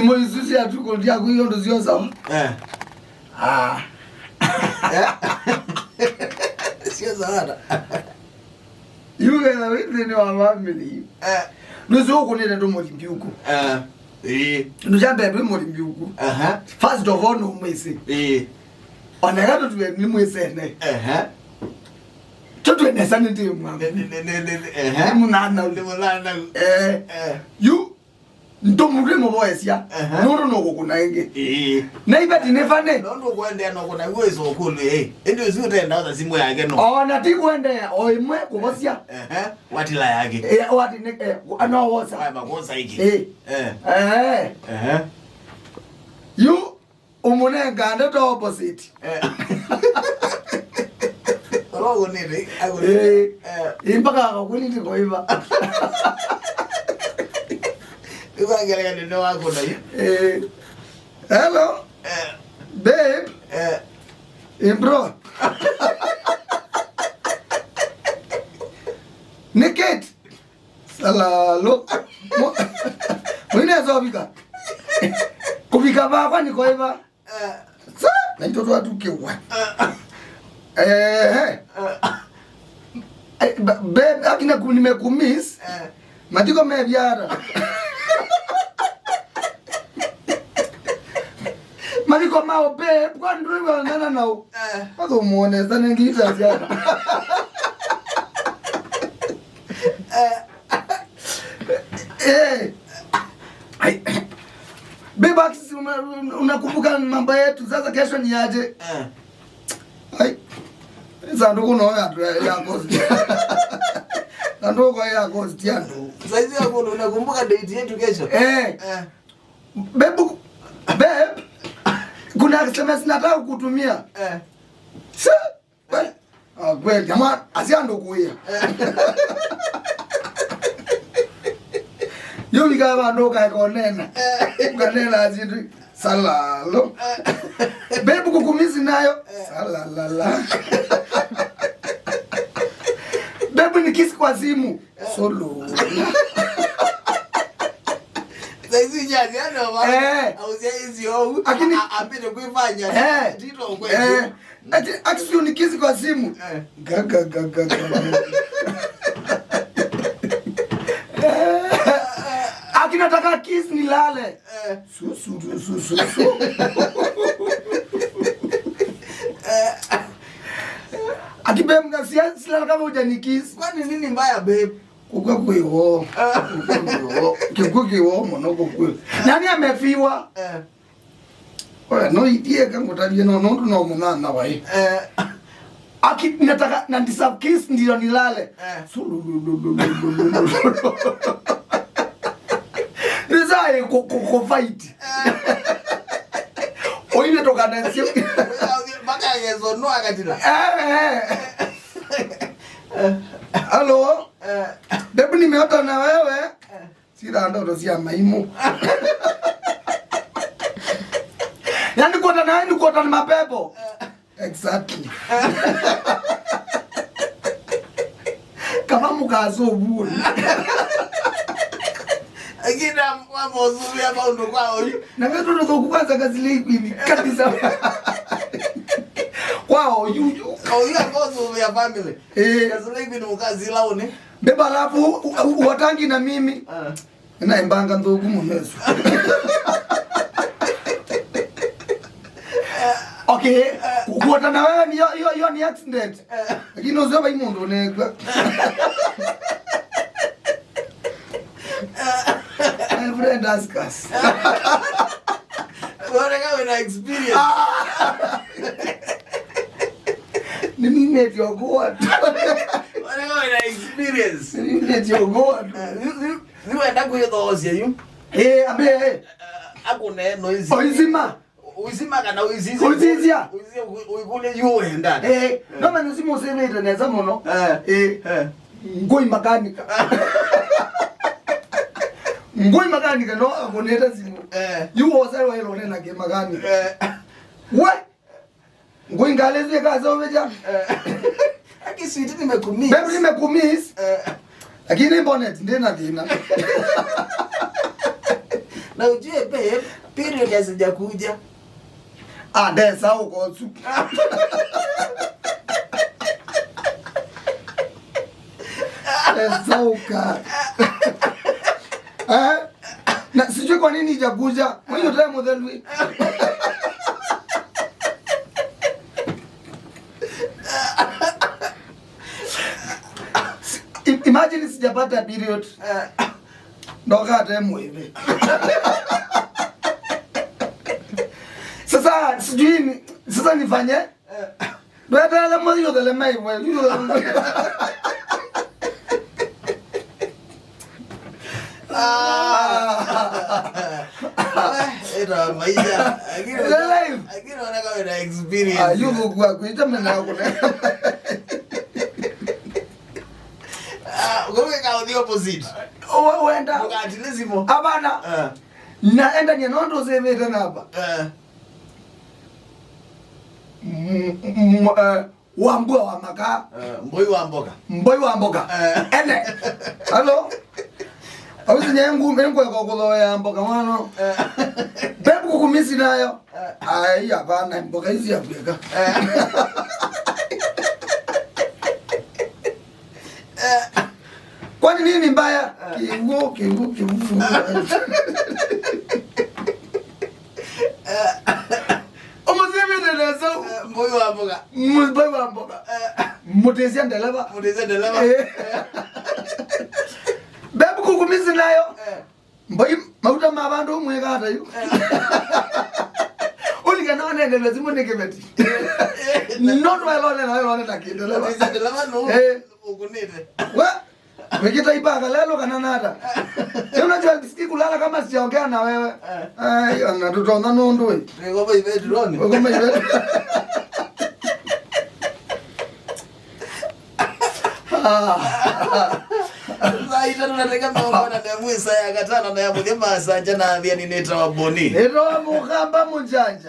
simuni sisi atuko ndia kuyo ndo sio sawa. Sio sawa. Yule na wewe ni wa family. Nuzo kunene ndo mulimbi uko. Nujambe mulimbi uko. First of all no mwese. Onagato tuwe ni mwese ne. Choto ene sane ndi mwana. Munana ule mulana. You ndo murimo boyesya. Noro no kukunenge. Na ibati nefane. Ndo kwende no kuna wezo okulu Ndio zute ndaza simu yake no. Ona ti kwende oimwe kubosya. Watila yake. Wati ne ano wosa. Wa makosa iki. You umunenga ndo to opposite. Rogo nini? Impaka akuliti kwa hiva. Ukaangalia ndio wako na hiyo. Hello. Babe. Bro. Niket. Salalo. Mwine zobika. Kubika baba ni kwa hiva. Na mtoto watu kiwa. Babe, akina nimekumiss. Matiko mebiara. Matiko mao babe, kwa ndio nana nao. Hapo muone sana ngiza sana. Babe, unakumbuka mambo yetu sasa kesho ni aje? Sanduku no ya kozi. Sanduku ya kozi tiando. Saizi hapo unakumbuka date yetu kesho? Babe, kuna SMS nataka kukutumia. Kweli jamaa asiando kuia. Yo bigaba ndo ka konena. Kanena azidu salalo. Babe kukumisi nayo. Salalala. Babe ni kisi kwa simu. Solo. Saizi nyazi ana mama. Ausia hizi au. Lakini apende kuifanya. Tito kweli. Ati ni kisi kwa simu. Gaga. Akinataka kiss nilale. Su. Akibe mgasia sila kama hujanikiss. Kwani nini mbaya babe? Kukwewo. Kukwewo monoko kwe. Nani amefiwa? Oya no idea kama utaje no munana wai. Nataka na deserve kiss ndio nilale. Nizae ko fight. Oine toka nansi. Baka yezo no akatila. Hello. Babe nimeota na wewe. Sira ndo sia maimu. Yani kuota na mapepo. Exactly. Kama mukazo buni. Akina mambo zuri hapa ndo kwao. Na wewe ndo kuanza kazi hivi kabisa. Kwao yuyu. Au ya bozo ya family. Kazi hivi ni mkazi laone. Beba alafu watangi na mimi. Na imbanga ndogo mumezo. Okay, kuota na wewe hiyo ni accident. Lakini uzoba imundo nekwa. Friend ask us. Bora kama na experience. Nini netiogoa. Bora kama na experience. Nini netiogoa. Niwe ndaku yedo osia yu. Abe. Akune noise. Oizima. Uizima kana uizizia. Uizizia. Uikule yuwe ndani. Noma nusimo useme neza mono. Ngoi makanika. Ngoi makanika no agoneta simu. You wose wa ilo nena ke makanika. What? Ngoi ngaleze kaza omeja. Aki sweet nimekumiss. Baby nimekumiss. Lakini bonnet ndena dina. Na ujue babe, period hazijakuja. Ndesa huko su. Ndesauka. Na sijui kwa nini ijakuja. When you time model week. Imagine sijapata period. Ndoka temu hivi. Sasa sijui sasa nifanye. Ndio hata mmoja ndio lema hivyo. Ito maisha. Lakini wana kama na experience. Yuko kwa kuita mna kuna. Ngoja kama the opposite. Wenda. Wakati lazima. Abana. Naenda ni nondo zeme tena hapa. Wambua wa maka. Mboi wa mboga. Mboi wa mboga. Ene. Hello. Awisi nyengu mengu ya kokolo ya mboga wano. Bebu kukumisi nayo. Ai hapana mboga hizi ya kuweka. Kwani nini mbaya? Kingo. Omuzimi nelezo Mboi wa mboga. Mboi wa mboga. Mutezia ndeleba. Bebu kukumisi nayo. Mboi mauta mabandu mweka hata yu. Ulika naone ndelezi mwene kebeti. Noto elone takindeleba. Ndeleba no. Ukunite. Wa wekita ipaka lelo kananata. Unajua sikii kulala kama sijaongea na wewe. Na tutaona nundu wewe. Ngoma iveti roni. Ngoma iveti. Zaita tunataka mambo na damu isa ya katana na ya mudema sanja na Athiani neta wa boni. Nero Mukamba Mujanja.